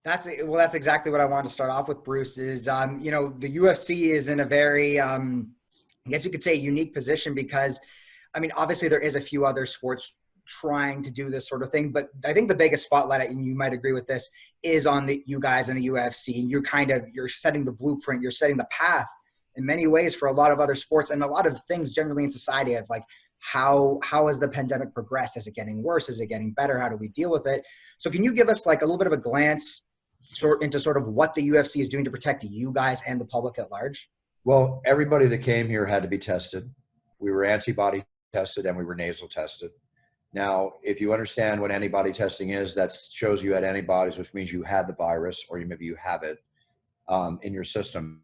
That's exactly what I wanted to start off with, Bruce, is, the UFC is in a very, I guess you could say, unique position because, I mean, obviously there is a few other sports trying to do this sort of thing, but I think the biggest spotlight, and you might agree with this, is on you guys in the UFC. You're setting the blueprint, you're setting the path in many ways for a lot of other sports and a lot of things generally in society of like, how has the pandemic progressed? Is it getting worse? Is it getting better? How do we deal with it? So can you give us like a little bit of a glance into sort of what the UFC is doing to protect you guys and the public at large? Well, everybody that came here had to be tested. We were antibody tested and we were nasal tested. Now, if you understand what antibody testing is, that shows you had antibodies, which means you had the virus or maybe you have it in your system.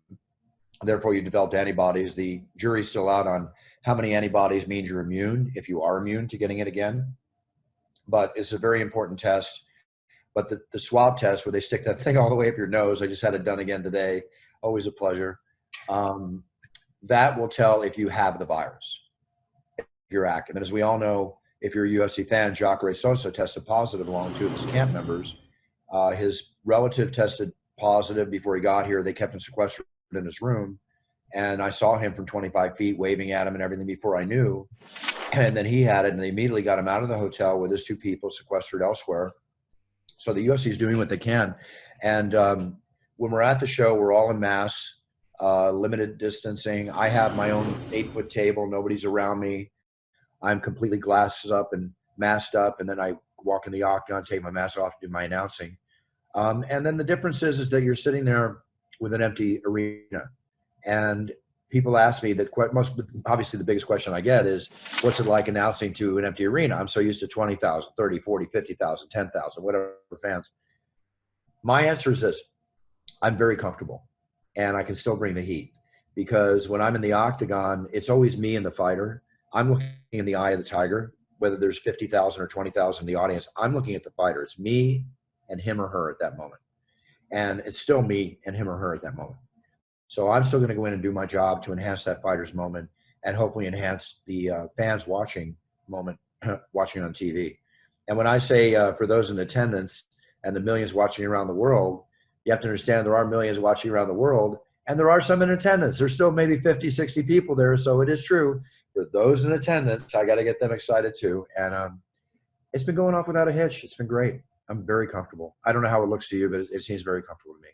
Therefore, you developed antibodies. The jury's still out on how many antibodies means you're immune, if you are immune to getting it again. But it's a very important test. But the swab test where they stick that thing all the way up your nose, I just had it done again today. Always a pleasure. That will tell if you have the virus, if you're active. And as we all know, if you're a UFC fan, Jacare Souza tested positive along with two of his camp members. His relative tested positive before he got here. They kept him sequestered in his room. And I saw him from 25 feet waving at him and everything before I knew. And then he had it, and they immediately got him out of the hotel with his two people sequestered elsewhere. So the UFC is doing what they can. And when we're at the show, we're all in masks, limited distancing. I have my own 8-foot table. Nobody's around me. I'm completely glasses up and masked up. And then I walk in the octagon, take my mask off, do my announcing. And then the difference is that you're sitting there with an empty arena. And people ask me that obviously the biggest question I get is, what's it like announcing to an empty arena? I'm so used to 20,000, 30, 40, 50,000, 10,000, whatever fans. My answer is this: I'm very comfortable and I can still bring the heat, because when I'm in the octagon, it's always me and the fighter. I'm looking in the eye of the tiger, whether there's 50,000 or 20,000 in the audience. I'm looking at the fighter. It's me and him or her at that moment. And it's still me and him or her at that moment. So I'm still going to go in and do my job to enhance that fighter's moment and hopefully enhance the fans watching moment, watching on TV. And when I say for those in attendance and the millions watching around the world, you have to understand there are millions watching around the world, and there are some in attendance. There's still maybe 50, 60 people there. So it is true. For those in attendance, I got to get them excited too. And it's been going off without a hitch. It's been great. I'm very comfortable. I don't know how it looks to you, but it seems very comfortable to me.